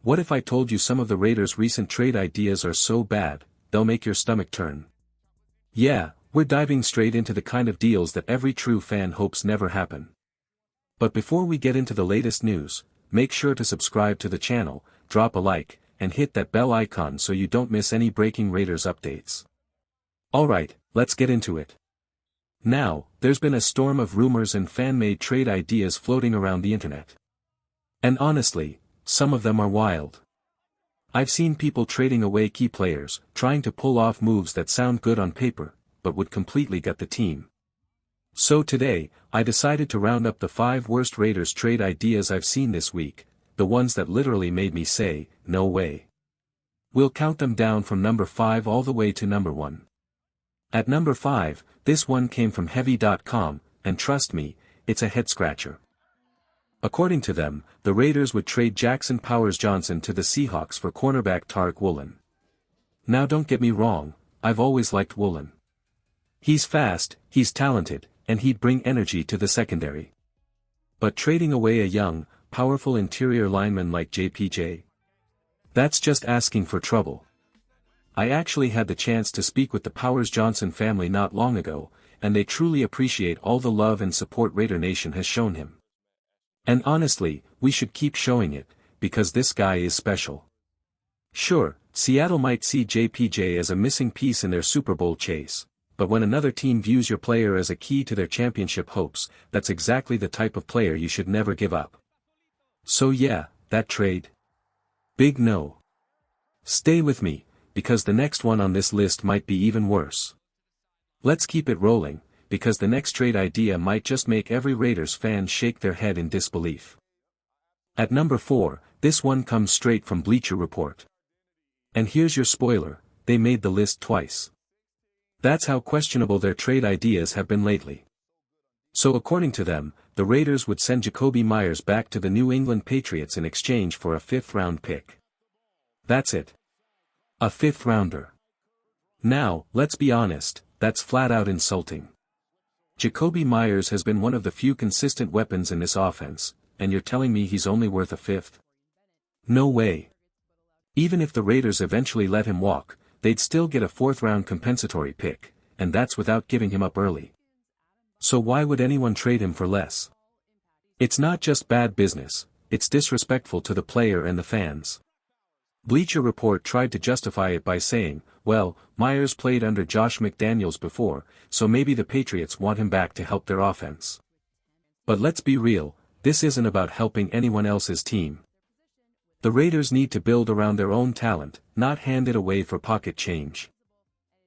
What if I told you some of the Raiders' recent trade ideas are so bad, they'll make your stomach turn? Yeah, we're diving straight into the kind of deals that every true fan hopes never happen. But before we get into the latest news, make sure to subscribe to the channel, drop a like, and hit that bell icon so you don't miss any breaking Raiders updates. Alright, let's get into it. Now, there's been a storm of rumors and fan-made trade ideas floating around the internet. And honestly, some of them are wild. I've seen people trading away key players, trying to pull off moves that sound good on paper, but would completely gut the team. So today, I decided to round up the 5 worst Raiders trade ideas I've seen this week, the ones that literally made me say, no way. We'll count them down from number 5 all the way to number 1. At number 5, this one came from heavy.com, and trust me, it's a head-scratcher. According to them, the Raiders would trade Jackson Powers-Johnson to the Seahawks for cornerback Tariq Woolen. Now don't get me wrong, I've always liked Woolen. He's fast, he's talented, and he'd bring energy to the secondary. But trading away a young, powerful interior lineman like JPJ? That's just asking for trouble. I actually had the chance to speak with the Powers-Johnson family not long ago, and they truly appreciate all the love and support Raider Nation has shown him. And honestly, we should keep showing it, because this guy is special. Sure, Seattle might see JPJ as a missing piece in their Super Bowl chase, but when another team views your player as a key to their championship hopes, that's exactly the type of player you should never give up. So yeah, that trade? Big no. Stay with me, because the next one on this list might be even worse. Let's keep it rolling, because the next trade idea might just make every Raiders fan shake their head in disbelief. At number 4, this one comes straight from Bleacher Report. And here's your spoiler, they made the list twice. That's how questionable their trade ideas have been lately. So according to them, the Raiders would send Jakobi Meyers back to the New England Patriots in exchange for a 5th-round pick. That's it. A 5th rounder. Now, let's be honest, that's flat-out insulting. Jakobi Meyers has been one of the few consistent weapons in this offense, and you're telling me he's only worth a 5th? No way. Even if the Raiders eventually let him walk, they'd still get a 4th-round compensatory pick, and that's without giving him up early. So why would anyone trade him for less? It's not just bad business, it's disrespectful to the player and the fans. Bleacher Report tried to justify it by saying, well, Meyers played under Josh McDaniels before, so maybe the Patriots want him back to help their offense. But let's be real, this isn't about helping anyone else's team. The Raiders need to build around their own talent, not hand it away for pocket change.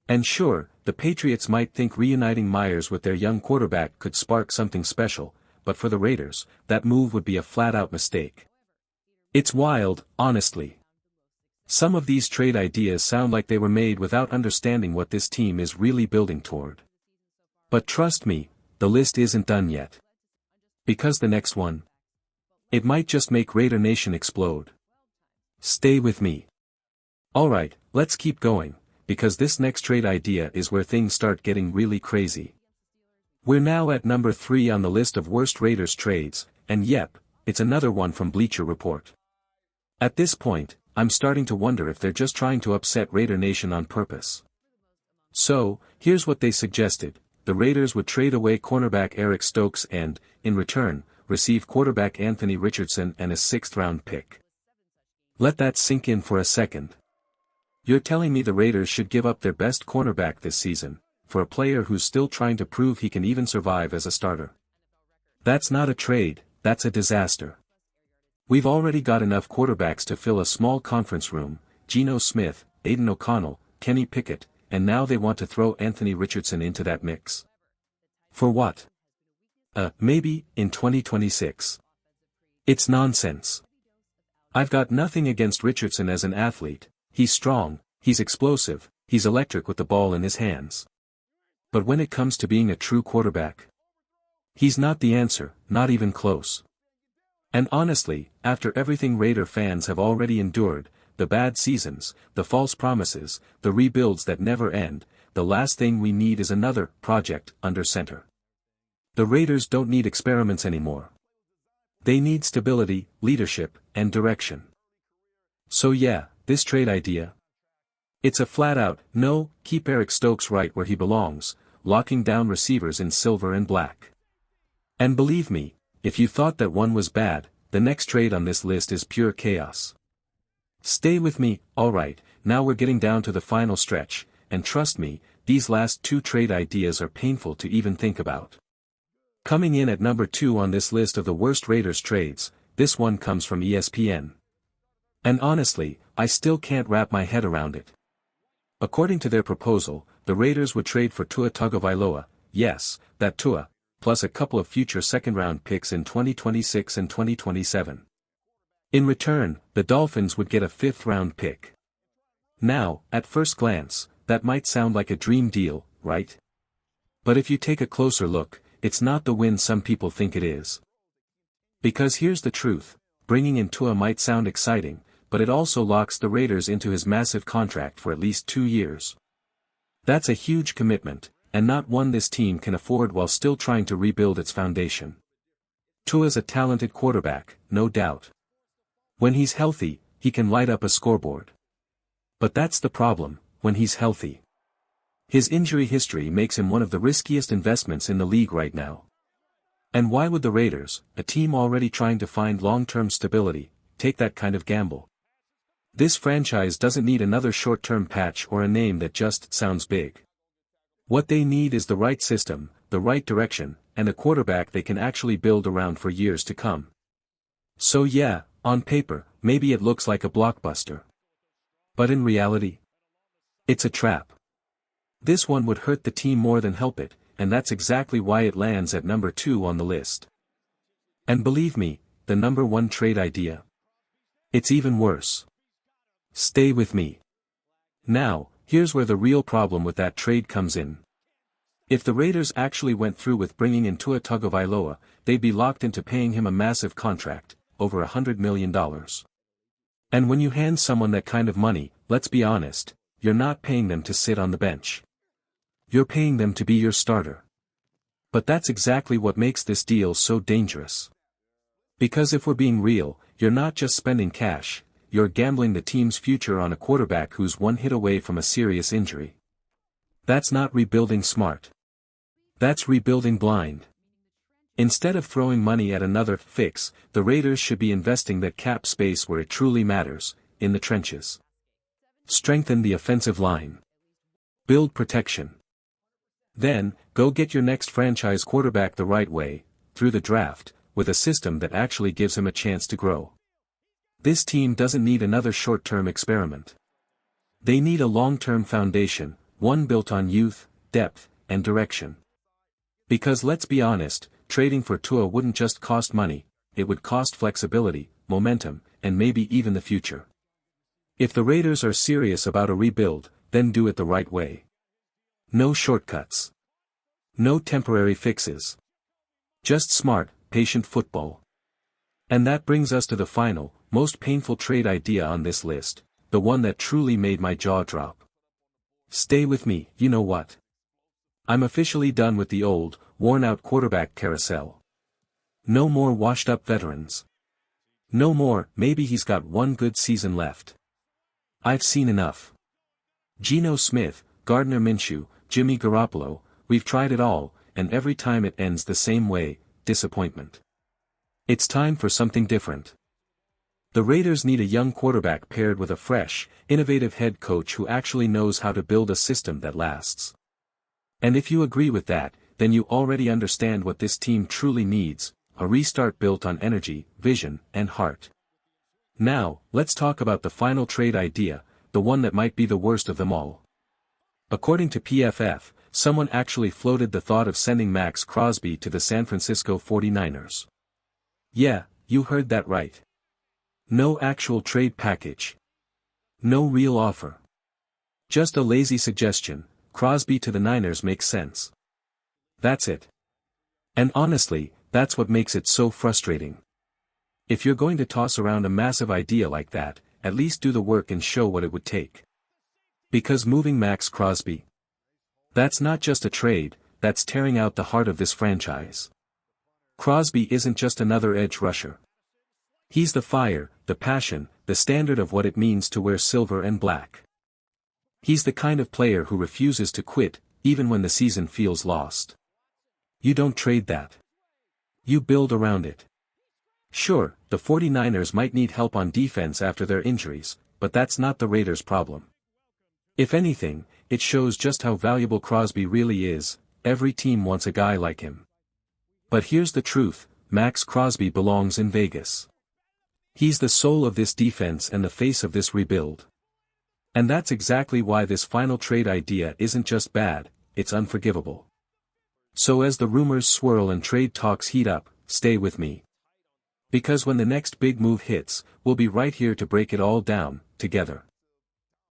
And sure, the Patriots might think reuniting Meyers with their young quarterback could spark something special, but for the Raiders, that move would be a flat-out mistake. It's wild, honestly. Some of these trade ideas sound like they were made without understanding what this team is really building toward. But trust me, the list isn't done yet. Because the next one, it might just make Raider Nation explode. Stay with me. Alright, let's keep going, because this next trade idea is where things start getting really crazy. We're now at number 3 on the list of worst Raiders trades, and yep, it's another one from Bleacher Report. At this point, I'm starting to wonder if they're just trying to upset Raider Nation on purpose. So, here's what they suggested: the Raiders would trade away cornerback Eric Stokes and, in return, receive quarterback Anthony Richardson and a 6th-round pick. Let that sink in for a second. You're telling me the Raiders should give up their best cornerback this season, for a player who's still trying to prove he can even survive as a starter? That's not a trade, that's a disaster. We've already got enough quarterbacks to fill a small conference room: Geno Smith, Aiden O'Connell, Kenny Pickett, and now they want to throw Anthony Richardson into that mix. For what? Maybe, in 2026. It's nonsense. I've got nothing against Richardson as an athlete, he's strong, he's explosive, he's electric with the ball in his hands. But when it comes to being a true quarterback, he's not the answer, not even close. And honestly, after everything Raider fans have already endured, the bad seasons, the false promises, the rebuilds that never end, the last thing we need is another project under center. The Raiders don't need experiments anymore. They need stability, leadership, and direction. So yeah, this trade idea. It's a flat-out, no, keep Eric Stokes right where he belongs, locking down receivers in silver and black. And believe me, if you thought that one was bad, the next trade on this list is pure chaos. Stay with me, alright, now we're getting down to the final stretch, and trust me, these last two trade ideas are painful to even think about. Coming in at number 2 on this list of the worst Raiders trades, this one comes from ESPN. And honestly, I still can't wrap my head around it. According to their proposal, the Raiders would trade for Tua Tagovailoa, yes, that Tua, plus a couple of future second-round picks in 2026 and 2027. In return, the Dolphins would get a 5th-round pick. Now, at first glance, that might sound like a dream deal, right? But if you take a closer look, it's not the win some people think it is. Because here's the truth, bringing in Tua might sound exciting, but it also locks the Raiders into his massive contract for at least 2 years. That's a huge commitment, and not one this team can afford while still trying to rebuild its foundation. Tua's a talented quarterback, no doubt. When he's healthy, he can light up a scoreboard. But that's the problem, when he's healthy. His injury history makes him one of the riskiest investments in the league right now. And why would the Raiders, a team already trying to find long-term stability, take that kind of gamble? This franchise doesn't need another short-term patch or a name that just sounds big. What they need is the right system, the right direction, and a quarterback they can actually build around for years to come. So yeah, on paper, maybe it looks like a blockbuster. But in reality, it's a trap. This one would hurt the team more than help it, and that's exactly why it lands at number 2 on the list. And believe me, the number 1 trade idea? It's even worse. Stay with me. Now, here's where the real problem with that trade comes in. If the Raiders actually went through with bringing in Tua Tagovailoa, they'd be locked into paying him a massive contract, over $100 million. And when you hand someone that kind of money, let's be honest, you're not paying them to sit on the bench. You're paying them to be your starter. But that's exactly what makes this deal so dangerous. Because if we're being real, you're not just spending cash, you're gambling the team's future on a quarterback who's one hit away from a serious injury. That's not rebuilding smart. That's rebuilding blind. Instead of throwing money at another fix, the Raiders should be investing that cap space where it truly matters, in the trenches. Strengthen the offensive line. Build protection. Then, go get your next franchise quarterback the right way, through the draft, with a system that actually gives him a chance to grow. This team doesn't need another short-term experiment. They need a long-term foundation, one built on youth, depth, and direction. Because let's be honest, trading for Tua wouldn't just cost money, it would cost flexibility, momentum, and maybe even the future. If the Raiders are serious about a rebuild, then do it the right way. No shortcuts. No temporary fixes. Just smart, patient football. And that brings us to the final, most painful trade idea on this list, the one that truly made my jaw drop. Stay with me, you know what? I'm officially done with the old, worn-out quarterback carousel. No more washed-up veterans. No more, maybe he's got one good season left. I've seen enough. Geno Smith, Gardner Minshew, Jimmy Garoppolo, we've tried it all, and every time it ends the same way, disappointment. It's time for something different. The Raiders need a young quarterback paired with a fresh, innovative head coach who actually knows how to build a system that lasts. And if you agree with that, then you already understand what this team truly needs, a restart built on energy, vision, and heart. Now, let's talk about the final trade idea, the one that might be the worst of them all. According to PFF, someone actually floated the thought of sending Maxx Crosby to the San Francisco 49ers. Yeah, you heard that right. No actual trade package. No real offer. Just a lazy suggestion, Crosby to the Niners makes sense. That's it. And honestly, that's what makes it so frustrating. If you're going to toss around a massive idea like that, at least do the work and show what it would take. Because moving Maxx Crosby, that's not just a trade, that's tearing out the heart of this franchise. Crosby isn't just another edge rusher. He's the fire, the passion, the standard of what it means to wear silver and black. He's the kind of player who refuses to quit, even when the season feels lost. You don't trade that. You build around it. Sure, the 49ers might need help on defense after their injuries, but that's not the Raiders' problem. If anything, it shows just how valuable Crosby really is. Every team wants a guy like him. But here's the truth, Maxx Crosby belongs in Vegas. He's the soul of this defense and the face of this rebuild. And that's exactly why this final trade idea isn't just bad, it's unforgivable. So as the rumors swirl and trade talks heat up, stay with me. Because when the next big move hits, we'll be right here to break it all down, together.